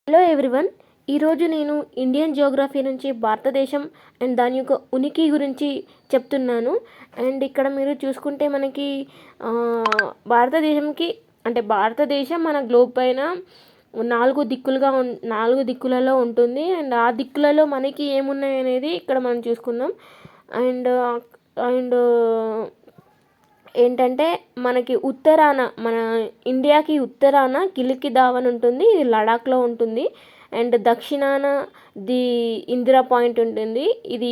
Hello everyone. ఈరోజు నేను Indian Geography నుంచి భారతదేశం అండ్ దాని యొక్క ఉనికి గురించి చెప్తున్నాను. అండ్ ఇక్కడ మీరు చూసుకుంటే మనకి భారతదేశంకి భారతదేశం మన గ్లోబ్ పైన 4 దిక్కులలో ఉంటుంది. అండ్ ఆ దిక్కులలో మనకి ఏమున్నాయి అనేది ఇక్కడ మనం చూసుకుందాం. అండ్ అండ్ ఏంటంటే మనకి ఉత్తరాన మన ఇండియాకి ఉత్తరాన కిలికి దావన్ ఉంటుంది, ఇది లడాఖ్లో ఉంటుంది. అండ్ దక్షిణాన ది ఇందిరా పాయింట్ ఉంటుంది, ఇది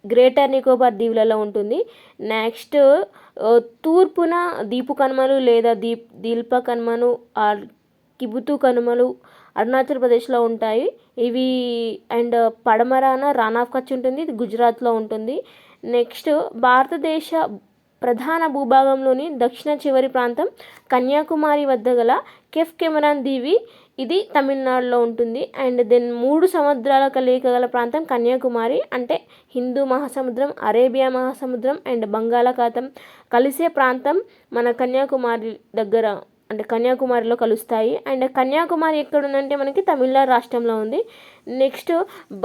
గ్రేటర్ నికోబార్ దీవులలో ఉంటుంది. నెక్స్ట్ తూర్పున దీపు కనుమలు లేదా దీల్ప కనుమలు ఆర్ కిబుతు కనుమలు అరుణాచల్ ప్రదేశ్లో ఉంటాయి ఇవి. అండ్ పడమరాన రాన్ ఆఫ్ కచ్ ఉంటుంది, ఇది గుజరాత్లో ఉంటుంది. నెక్స్ట్ భారతదేశ ప్రధాన భూభాగంలోని దక్షిణ చివరి ప్రాంతం కన్యాకుమారి వద్ద గల కేఫ్ కెమెరాన్ దీవి, ఇది తమిళనాడులో ఉంటుంది. అండ్ దెన్ 3 సముద్రాల కలయిక గల ప్రాంతం కన్యాకుమారి, అంటే హిందూ మహాసముద్రం, అరేబియా మహాసముద్రం అండ్ బంగాళాఖాతం కలిసే ప్రాంతం మన కన్యాకుమారి దగ్గర, అంటే కన్యాకుమారిలో కలుస్తాయి. అండ్ కన్యాకుమారి ఎక్కడుందంటే మనకి తమిళనాడు రాష్ట్రంలో ఉంది. నెక్స్ట్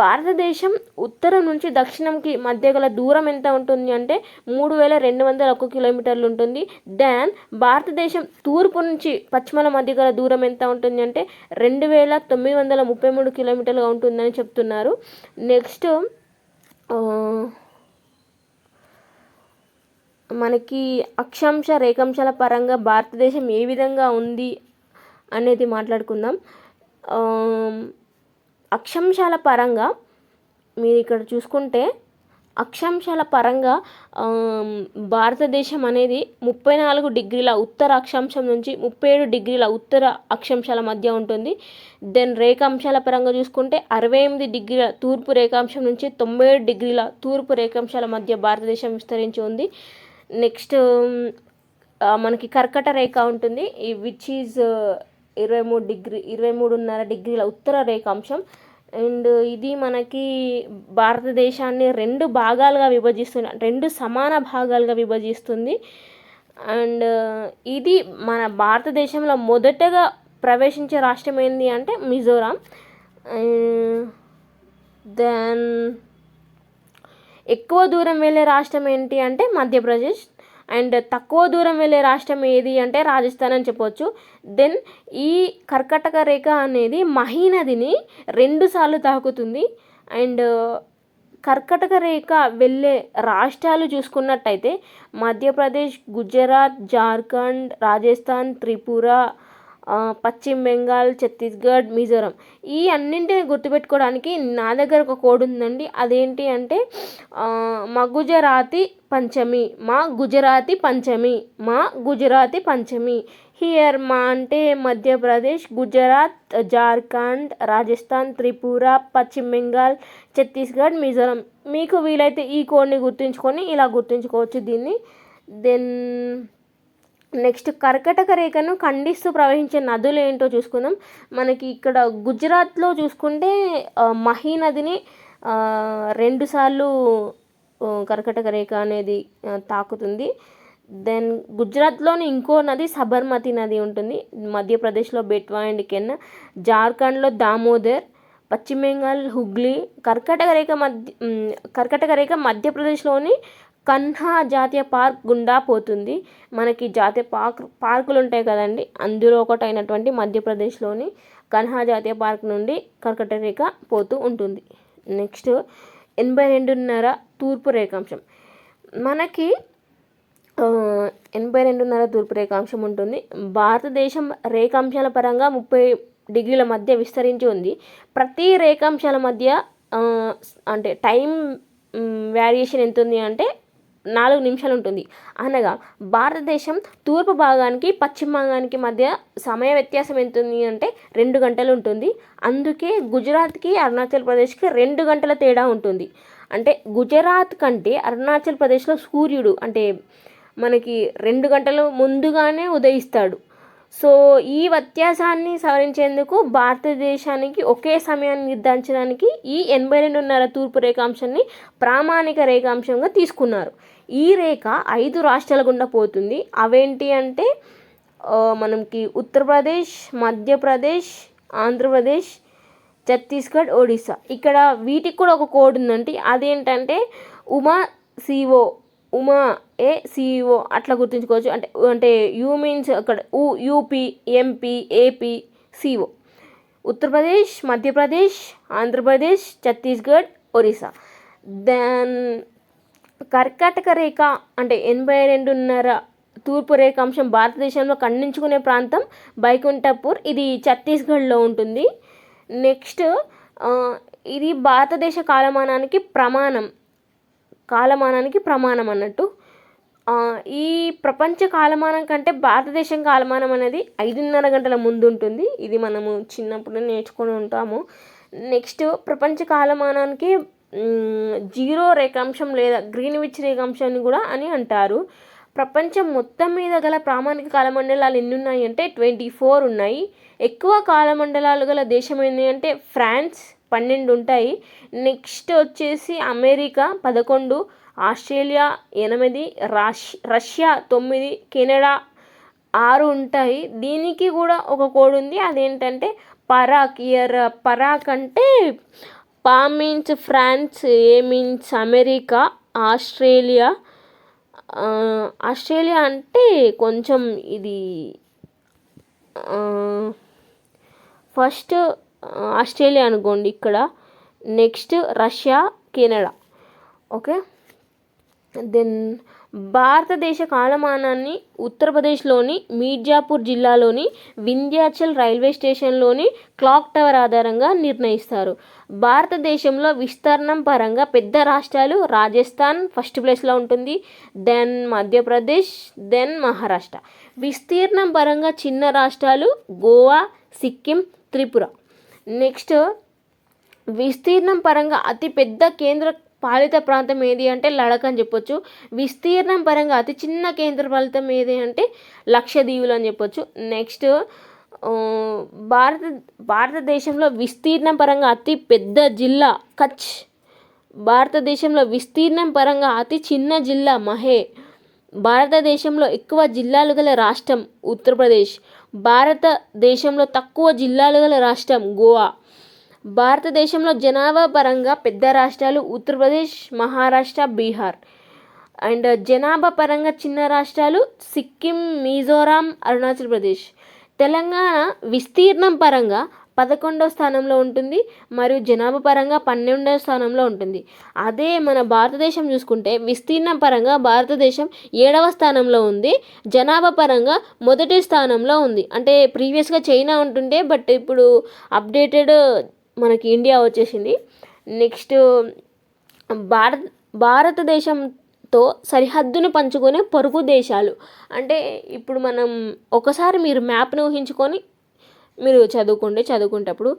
భారతదేశం ఉత్తరం నుంచి దక్షిణంకి మధ్య గల దూరం ఎంత ఉంటుంది అంటే 3201 కిలోమీటర్లు ఉంటుంది. దెన్ భారతదేశం తూర్పు నుంచి పశ్చిమల మధ్య గల దూరం ఎంత ఉంటుంది అంటే 2933 కిలోమీటర్లుగా ఉంటుందని చెప్తున్నారు. నెక్స్ట్ మనకి అక్షాంశ రేఖాంశాల పరంగా భారతదేశం ఏ విధంగా ఉంది అనేది మాట్లాడుకుందాం. అక్షాంశాల పరంగా మీరు ఇక్కడ చూసుకుంటే అక్షాంశాల పరంగా భారతదేశం అనేది 34 డిగ్రీల ఉత్తర అక్షాంశం నుంచి 37 డిగ్రీల ఉత్తర అక్షాంశాల మధ్య ఉంటుంది. దెన్ రేఖాంశాల పరంగా చూసుకుంటే 68 డిగ్రీల తూర్పు రేఖాంశం నుంచి 97 డిగ్రీల తూర్పు రేఖాంశాల మధ్య భారతదేశం విస్తరించి ఉంది. నెక్స్ట్ మనకి కర్కట రేఖ ఉంటుంది, విచ్ ఈజ్ 23.5 డిగ్రీల ఉత్తర రేఖాంశం. అండ్ ఇది మనకి భారతదేశాన్ని 2 భాగాలుగా విభజిస్తుంది, 2 సమాన భాగాలుగా విభజిస్తుంది. అండ్ ఇది మన భారతదేశంలో మొదటగా ప్రవేశించే రాష్ట్రం ఏంటి అంటే మిజోరాం. దెన్ ఎక్కువ దూరం వెళ్ళే రాష్ట్రం ఏంటి అంటే మధ్యప్రదేశ్. అండ్ తక్కువ దూరం వెళ్ళే రాష్ట్రం ఏది అంటే రాజస్థాన్ అని చెప్పవచ్చు. దెన్ ఈ కర్కటక రేఖ అనేది మహీ నదిని 2 సార్లు తాకుతుంది. అండ్ కర్కటక రేఖ వెళ్ళే రాష్ట్రాలు చూసుకున్నట్టయితే మధ్యప్రదేశ్, గుజరాత్, జార్ఖండ్, రాజస్థాన్, త్రిపుర, పశ్చిమ బెంగాల్, ఛత్తీస్గఢ్, మిజోరం. ఈ అన్నింటిని గుర్తుపెట్టుకోవడానికి నా దగ్గర ఒక కోడ్ ఉందండి. అదేంటి అంటే గుజరాతీ పంచమి. హియర్ మా అంటే మధ్యప్రదేశ్, గుజరాత్, జార్ఖండ్, రాజస్థాన్, త్రిపుర, పశ్చిమ బెంగాల్, ఛత్తీస్గఢ్, మిజోరం. మీకు వీలైతే ఈ కోడ్ని గుర్తుంచుకొని ఇలా గుర్తుంచుకోవచ్చు దీన్ని. దెన్ నెక్స్ట్ కర్కటక రేఖను ఖండిస్తూ ప్రవహించే నదులు ఏంటో చూసుకుందాం. మనకి ఇక్కడ గుజరాత్లో చూసుకుంటే మహీ నదిని 2 సార్లు కర్కటక రేఖ అనేది తాకుతుంది. దెన్ గుజరాత్లోని ఇంకో నది సబర్మతి నది ఉంటుంది, మధ్యప్రదేశ్లో బెట్వా అండ్ కెన్, జార్ఖండ్లో దామోదర్, పశ్చిమ బెంగాల్ హుగ్లీ. కర్కటక రేఖ మధ్యప్రదేశ్లోని కన్హా జాతీయ పార్క్ గుండా పోతుంది. మనకి జాతీయ పార్కులు ఉంటాయి కదండి, అందులో ఒకటి అయినటువంటి మధ్యప్రదేశ్లోని కన్హా జాతీయ పార్క్ నుండి కర్కటక రేఖ పోతూ ఉంటుంది. నెక్స్ట్ 82.5 తూర్పు రేఖాంశం. మనకి 82.5 తూర్పు రేఖాంశం ఉంటుంది. భారతదేశం రేఖాంశాల పరంగా 30 డిగ్రీల మధ్య విస్తరించి ఉంది. ప్రతి రేఖాంశాల మధ్య అంటే టైం వేరియేషన్ ఎంత ఉంది అంటే 4 నిమిషాలు ఉంటుంది. అనగా భారతదేశం తూర్పు భాగానికి పశ్చిమ భాగానికి మధ్య సమయ వ్యత్యాసం ఎంత ఉంది అంటే 2 గంటలు ఉంటుంది. అందుకే గుజరాత్కి అరుణాచల్ ప్రదేశ్కి 2 గంటల తేడా ఉంటుంది. అంటే గుజరాత్ కంటే అరుణాచల్ ప్రదేశ్లో సూర్యుడు అంటే మనకి 2 గంటలు ముందుగానే ఉదయిస్తాడు. సో ఈ వ్యత్యాసాన్ని సవరించేందుకు భారతదేశానికి ఒకే సమయాన్ని నిర్ధారించడానికి ఈ 82.5 తూర్పు రేఖాంశాన్ని ప్రామాణిక రేఖాంశంగా తీసుకున్నారు. ఈ రేఖ 5 రాష్ట్రాల గుండా పోతుంది. అవేంటి అంటే మనకి ఉత్తరప్రదేశ్, మధ్యప్రదేశ్, ఆంధ్రప్రదేశ్, ఛత్తీస్గఢ్, ఒడిస్సా. ఇక్కడ వీటికి కూడా ఒక కోడ్ ఉందంటే అదేంటంటే ఉమా సిఓ, ఉమా సిఓ అట్లా గుర్తుంచుకోవచ్చు. అంటే అంటే యూ మీన్స్ అక్కడ UP, MP, AP, CO. Uttar Pradesh, Madhya Pradesh, Andhra Pradesh, Chhattisgarh, Orissa. Then కర్కాటక రేఖ అంటే 82.5 తూర్పు రేఖాంశం భారతదేశంలో ఖండించుకునే ప్రాంతం బైకుంఠపూర్, ఇది ఛత్తీస్గఢ్లో ఉంటుంది. నెక్స్ట్ ఇది భారతదేశ కాలమానానికి ప్రమాణం అన్నట్టు. ఈ ప్రపంచ కాలమానం కంటే భారతదేశం కాలమానం అనేది 5:30 గంటల ముందు ఉంటుంది. ఇది మనము చిన్నప్పుడు నేర్చుకొని ఉంటాము. నెక్స్ట్ ప్రపంచ కాలమానానికి జీరో రేఖాంశం లేదా గ్రీన్విచ్ రేఖాంశాన్ని కూడా అని అంటారు. ప్రపంచం మొత్తం మీద గల ప్రామాణిక కాలమండలాలు ఎన్ని ఉన్నాయి అంటే 24 ఉన్నాయి. ఎక్కువ కాలమండలాలు గల దేశం ఏంటి అంటే ఫ్రాన్స్, 12 ఉంటాయి. నెక్స్ట్ వచ్చేసి అమెరికా 11, ఆస్ట్రేలియా 8, రష్యా 9, కెనడా 6 ఉంటాయి. దీనికి కూడా ఒక కోడ్ ఉంది, అదేంటంటే పరాక్. పరాక్ అంటే పా means France, A means America, Australia అంటే కొంచెం ఇది ఫస్ట్ ఆస్ట్రేలియా అనుకోండి ఇక్కడ. Next Russia, Canada. Okay. Then భారతదేశ కాలమానాన్ని ఉత్తరప్రదేశ్లోని మీర్జాపూర్ జిల్లాలోని వింధ్యాచల్ రైల్వే స్టేషన్లోని క్లాక్ టవర్ ఆధారంగా నిర్ణయిస్తారు. భారతదేశంలో విస్తీర్ణం పరంగా పెద్ద రాష్ట్రాలు రాజస్థాన్ ఫస్ట్ ప్లేస్లో ఉంటుంది, దెన్ మధ్యప్రదేశ్, దెన్ మహారాష్ట్ర. విస్తీర్ణం పరంగా చిన్న రాష్ట్రాలు గోవా, సిక్కిం, త్రిపుర. నెక్స్ట్ విస్తీర్ణం పరంగా అతిపెద్ద కేంద్ర పాలిత ప్రాంతం ఏది అంటే లడఖ్ అని చెప్పొచ్చు. విస్తీర్ణం పరంగా అతి చిన్న కేంద్ర పాలితం ఏది అంటే లక్షద్వీపులు అని చెప్పొచ్చు. నెక్స్ట్ భారతదేశంలో విస్తీర్ణం పరంగా అతి పెద్ద జిల్లా కచ్. భారతదేశంలో విస్తీర్ణం పరంగా అతి చిన్న జిల్లా మహే. భారతదేశంలో ఎక్కువ జిల్లాలు గల రాష్ట్రం ఉత్తరప్రదేశ్. భారతదేశంలో తక్కువ జిల్లాలు గల రాష్ట్రం గోవా. భారతదేశంలో జనాభా పరంగా పెద్ద రాష్ట్రాలు ఉత్తరప్రదేశ్, మహారాష్ట్ర, బీహార్. అండ్ జనాభా పరంగా చిన్న రాష్ట్రాలు సిక్కిం, మిజోరాం, అరుణాచల్ ప్రదేశ్. తెలంగాణ విస్తీర్ణం పరంగా 11వ స్థానంలో ఉంటుంది మరియు జనాభా పరంగా 12వ స్థానంలో ఉంటుంది. అదే మన భారతదేశం చూసుకుంటే విస్తీర్ణం పరంగా భారతదేశం 7వ స్థానంలో ఉంది, జనాభా పరంగా మొదటి స్థానంలో ఉంది. అంటే ప్రీవియస్గా చైనా ఉంటుండే, బట్ ఇప్పుడు అప్డేటెడ్ మనకి ఇండియా వచ్చేసింది. నెక్స్ట్ భారతదేశంతో సరిహద్దును పంచుకునే పొరుగు దేశాలు. అంటే ఇప్పుడు మనం ఒకసారి మీరు మ్యాప్ను ఊహించుకొని మీరు చదువుకుంటప్పుడు.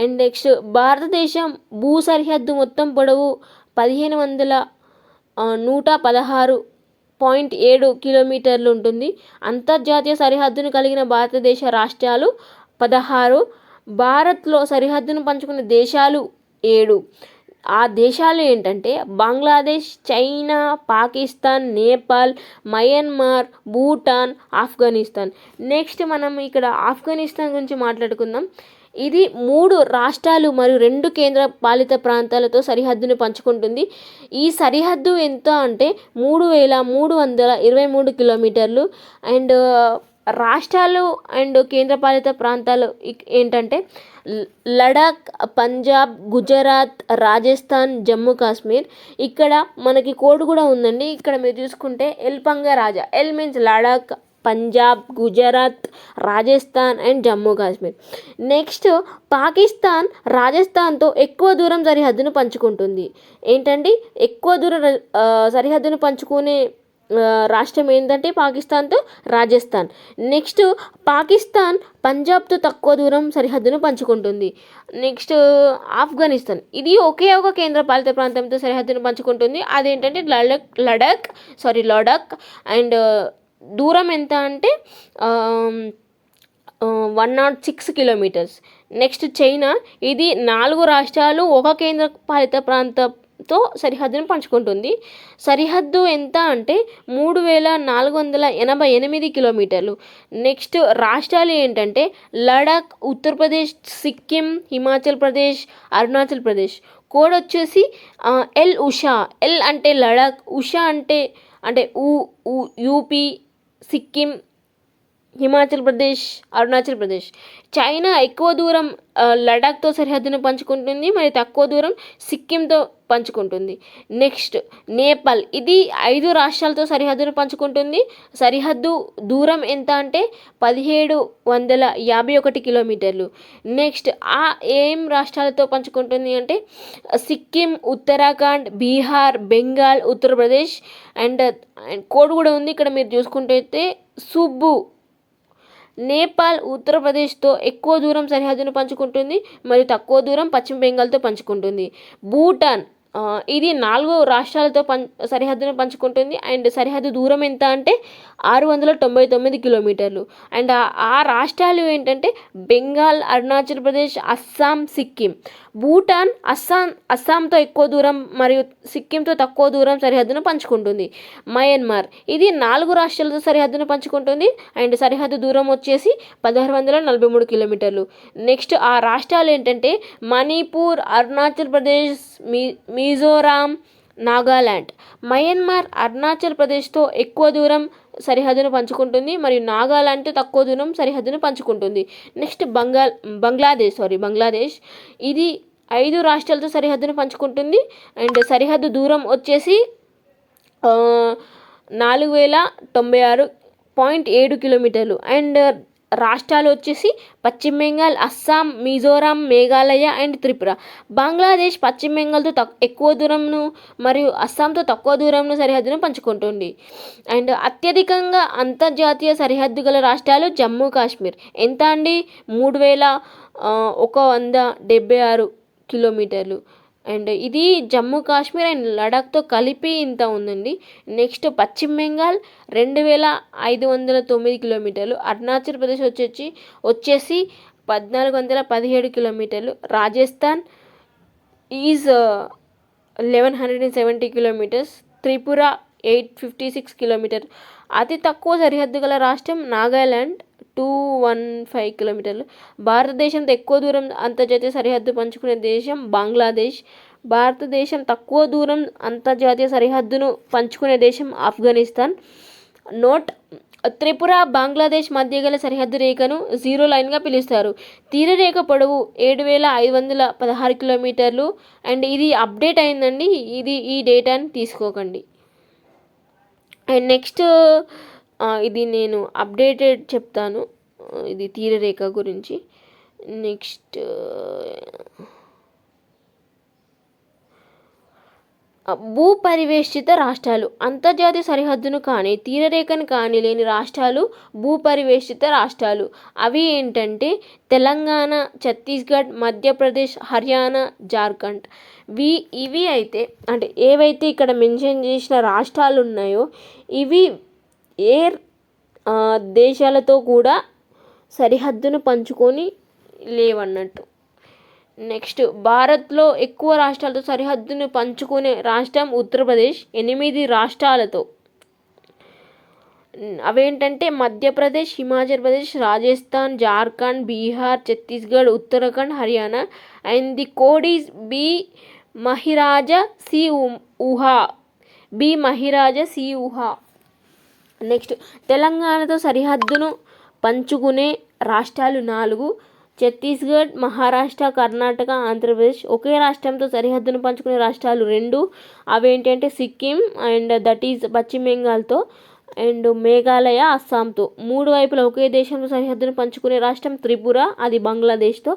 అండ్ నెక్స్ట్ భారతదేశం భూ సరిహద్దు మొత్తం పొడవు 15,116.7 కిలోమీటర్లు ఉంటుంది. అంతర్జాతీయ సరిహద్దును కలిగిన భారతదేశ రాష్ట్రాలు 16. భారత్లో సరిహద్దును పంచుకునే దేశాలు 7. ఆ దేశాలు ఏంటంటే Bangladesh, China, Pakistan, Nepal, Myanmar, Bhutan, Afghanistan. Next మనం ఇక్కడ ఆఫ్ఘనిస్తాన్ గురించి మాట్లాడుకుందాం. ఇది 3 రాష్ట్రాలు మరియు 2 కేంద్ర పాలిత ప్రాంతాలతో సరిహద్దును పంచుకుంటుంది. ఈ సరిహద్దు ఎంత అంటే 3,323 కిలోమీటర్లు. అండ్ రాష్ట్రాలు అండ్ కేంద్రపాలిత ప్రాంతాలు ఏంటంటే లడాక్, పంజాబ్, గుజరాత్, రాజస్థాన్, జమ్మూ కాశ్మీర్. ఇక్కడ మనకి కోడ్ కూడా ఉందండి. ఇక్కడ మీరు చూసుకుంటే ఎల్పంగా రాజా, L means Ladakh, Punjab, Gujarat, Rajasthan and Jammu Kashmir. Next Pakistan రాజస్థాన్తో ఎక్కువ దూరం సరిహద్దును పంచుకుంటుంది. ఏంటండి ఎక్కువ దూరం సరిహద్దును పంచుకునే రాష్ట్రం ఏంటంటే పాకిస్తాన్తో రాజస్థాన్. నెక్స్ట్ పాకిస్తాన్ పంజాబ్తో తక్కువ దూరం సరిహద్దును పంచుకుంటుంది. నెక్స్ట్ ఆఫ్ఘనిస్తాన్, ఇది ఒకే ఒక కేంద్రపాలిత ప్రాంతంతో సరిహద్దును పంచుకుంటుంది. అదేంటంటే లడాక్. అండ్ దూరం ఎంత అంటే 106 కిలోమీటర్స్. నెక్స్ట్ చైనా, ఇది 4 రాష్ట్రాలు ఒక కేంద్ర పాలిత ప్రాంత తో సరిహద్దును పంచుకుంటుంది. సరిహద్దు ఎంత అంటే 3488 కిలోమీటర్లు. నెక్స్ట్ రాష్ట్రాలు ఏంటంటే లడాక్, ఉత్తరప్రదేశ్, సిక్కిం, హిమాచల్ ప్రదేశ్, అరుణాచల్ ప్రదేశ్. కోడ్ వచ్చేసి ఎల్ ఉషా. ఎల్ అంటే లడాక్, ఉషా అంటే యూపీ, సిక్కిం, హిమాచల్ ప్రదేశ్, అరుణాచల్ ప్రదేశ్. చైనా ఎక్కువ దూరం లడాఖ్తో సరిహద్దును పంచుకుంటుంది, మరి తక్కువ దూరం సిక్కింతో పంచుకుంటుంది. నెక్స్ట్ నేపాల్, ఇది 5 రాష్ట్రాలతో సరిహద్దును పంచుకుంటుంది. సరిహద్దు దూరం ఎంత అంటే 1751 కిలోమీటర్లు. నెక్స్ట్ ఏం రాష్ట్రాలతో పంచుకుంటుంది అంటే సిక్కిం, ఉత్తరాఖండ్, బీహార్, బెంగాల్, ఉత్తరప్రదేశ్. అండ్ కోడ్ కూడా ఉంది ఇక్కడ మీరు చూసుకుంటే సుబ్బు. నేపాల్ ఉత్తరప్రదేశ్తో ఎక్కువ దూరం సరిహద్దును పంచుకుంటుంది, మరియు తక్కువ దూరం పశ్చిమ బెంగాల్తో పంచుకుంటుంది. భూటాన్, ఇది 4 రాష్ట్రాలతో సరిహద్దును పంచుకుంటుంది. అండ్ సరిహద్దు దూరం ఎంత అంటే 699 కిలోమీటర్లు. అండ్ ఆ రాష్ట్రాలు ఏంటంటే బెంగాల్, అరుణాచల్ ప్రదేశ్, అస్సాం, సిక్కిం. భూటాన్ అస్సాంతో ఎక్కువ దూరం మరియు సిక్కింతో తక్కువ దూరం సరిహద్దును పంచుకుంటుంది. మయన్మార్, ఇది 4 రాష్ట్రాలతో సరిహద్దును పంచుకుంటుంది. అండ్ సరిహద్దు దూరం వచ్చేసి 1643 కిలోమీటర్లు. నెక్స్ట్ ఆ రాష్ట్రాలు ఏంటంటే మణిపూర్, అరుణాచల్ ప్రదేశ్, మిజోరాం, నాగాలాండ్. మయన్మార్ అరుణాచల్ ప్రదేశ్తో ఎక్కువ దూరం సరిహద్దును పంచుకుంటుంది, మరియు నాగాలాండ్తో తక్కువ దూరం సరిహద్దును పంచుకుంటుంది. నెక్స్ట్ బంగ్లాదేశ్, ఇది 5 రాష్ట్రాలతో సరిహద్దును పంచుకుంటుంది. అండ్ సరిహద్దు దూరం వచ్చేసి 4096.7 కిలోమీటర్లు. అండ్ రాష్ట్రాలు వచ్చేసి పశ్చిమ బెంగాల్, అస్సాం, మిజోరాం, మేఘాలయ అండ్ త్రిపుర. బంగ్లాదేశ్ పశ్చిమ బెంగాల్తో ఎక్కువ దూరంను మరియు అస్సాంతో తక్కువ దూరంను సరిహద్దును పంచుకుంటుంది. అండ్ అత్యధికంగా అంతర్జాతీయ సరిహద్దు గల రాష్ట్రాలు జమ్మూ కాశ్మీర్. ఎంత అండి? 3176 కిలోమీటర్లు. అండ్ ఇది జమ్మూ కాశ్మీర్ అండ్ లడాఖ్తో కలిపి ఇంత ఉందండి. నెక్స్ట్ పశ్చిమ బెంగాల్ 2509 కిలోమీటర్లు. అరుణాచల్ ప్రదేశ్ వచ్చేసి 1417 కిలోమీటర్లు. Rajasthan is 1170 kilometres. Tripura 856 kilometre. అతి తక్కువ సరిహద్దు గల రాష్ట్రం నాగాలాండ్ 215 కిలోమీటర్లు. భారతదేశంతో ఎక్కువ దూరం అంతర్జాతీయ సరిహద్దు పంచుకునే దేశం బంగ్లాదేశ్. భారతదేశం తక్కువ దూరం అంతర్జాతీయ సరిహద్దును పంచుకునే దేశం ఆఫ్ఘనిస్తాన్. నోట్: త్రిపుర, బంగ్లాదేశ్ మధ్య గల సరిహద్దు రేఖను జీరో లైన్గా పిలుస్తారు. తీరరేఖ పొడవు 7516 కిలోమీటర్లు. అండ్ ఇది అప్డేట్ అయిందండి, ఈ డేటాని తీసుకోకండి. అండ్ నెక్స్ట్ ఇది నేను అప్డేటెడ్ చెప్తాను, ఇది తీరరేఖ గురించి. నెక్స్ట్ భూపరివేష్టిత రాష్ట్రాలు. అంతర్జాతీయ సరిహద్దును కానీ తీరరేఖను కానీ లేని రాష్ట్రాలు భూపరివేష్టిత రాష్ట్రాలు. అవి ఏంటంటే తెలంగాణ, ఛత్తీస్గఢ్, మధ్యప్రదేశ్, హర్యానా, జార్ఖండ్. ఇవి అయితే అంటే ఏవైతే ఇక్కడ మెన్షన్ చేసిన రాష్ట్రాలు ఉన్నాయో ఇవి ఏ దేశాలతో కూడా సరిహద్దును పంచుకొని లేవన్నట్టు. నెక్స్ట్ భారత్లో ఎక్కువ రాష్ట్రాలతో సరిహద్దును పంచుకునే రాష్ట్రం ఉత్తరప్రదేశ్ 8 రాష్ట్రాలతో. అవేంటంటే Madhya Pradesh, Himachal Pradesh, Rajasthan, Jharkhand, Bihar, Chhattisgarh, Uttarakhand, Haryana. And the code is B మహిరాజా సి ఊహా. నెక్స్ట్ తెలంగాణతో సరిహద్దును పంచుకునే రాష్ట్రాలు 4: ఛత్తీస్గఢ్, మహారాష్ట్ర, కర్ణాటక, ఆంధ్రప్రదేశ్. ఒకే రాష్ట్రంతో సరిహద్దును పంచుకునే రాష్ట్రాలు 2. అవేంటంటే సిక్కిం అండ్ దట్ ఈజ్ పశ్చిమ బెంగాల్తో, అండ్ మేఘాలయ, అస్సాంతో. 3 వైపులా ఒకే దేశంతో సరిహద్దును పంచుకునే రాష్ట్రం త్రిపుర, అది బంగ్లాదేశ్తో.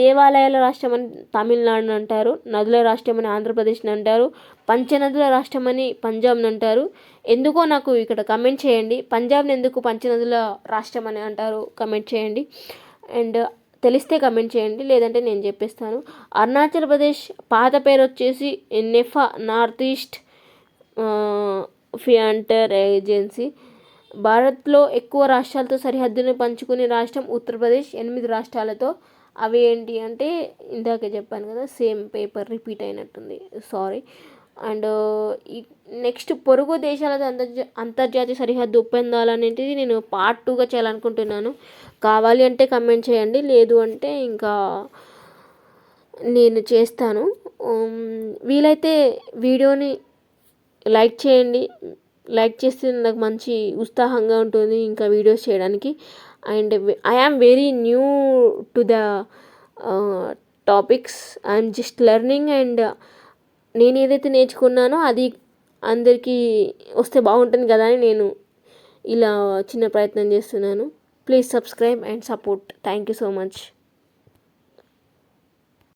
దేవాలయాల రాష్ట్రం అని తమిళనాడుని అంటారు, నదుల రాష్ట్రం అని ఆంధ్రప్రదేశ్ని అంటారు, పంచనదుల రాష్ట్రం అని పంజాబ్ని అంటారు. ఎందుకో నాకు ఇక్కడ కమెంట్ చేయండి, పంజాబ్ని ఎందుకు పంచనదుల రాష్ట్రం అని అంటారు కమెంట్ చేయండి. అండ్ తెలిస్తే కమెంట్ చేయండి, లేదంటే నేను చెప్పేస్తాను. అరుణాచల్ ప్రదేశ్ పాత పేరు వచ్చేసి నెఫా, నార్త్ ఈస్ట్ ఫ్రంటియర్ ఏజెన్సీ. భారత్లో ఎక్కువ రాష్ట్రాలతో సరిహద్దును పంచుకునే రాష్ట్రం ఉత్తరప్రదేశ్ 8 రాష్ట్రాలతో. అవి ఏంటి అంటే ఇందాక చెప్పాను కదా, సేమ్ పేపర్ రిపీట్ అయినట్టుంది, సారీ. అండ్ ఈ నెక్స్ట్ పొరుగు దేశాలతో అంతర్జాతీయ సరిహద్దు ఒప్పందాలు అనేటిది నేను పార్ట్ 2గా చేయాలనుకుంటున్నాను. కావాలి అంటే కమెంట్ చేయండి, లేదు అంటే ఇంకా నేను చేస్తాను. వీలైతే వీడియోని లైక్ చేయండి, లైక్ చేస్తే నాకు మంచి ఉత్సాహంగా ఉంటుంది ఇంకా వీడియోస్ చేయడానికి. And I am very new to the topics, I'm just learning. And నేను ఏదైతే నేర్చుకున్నానో అది అందరికీ వస్తే బాగుంటుంది కదా అని నేను ఇలా చిన్న ప్రయత్నం చేస్తున్నాను. Please subscribe and support. Thank you so much.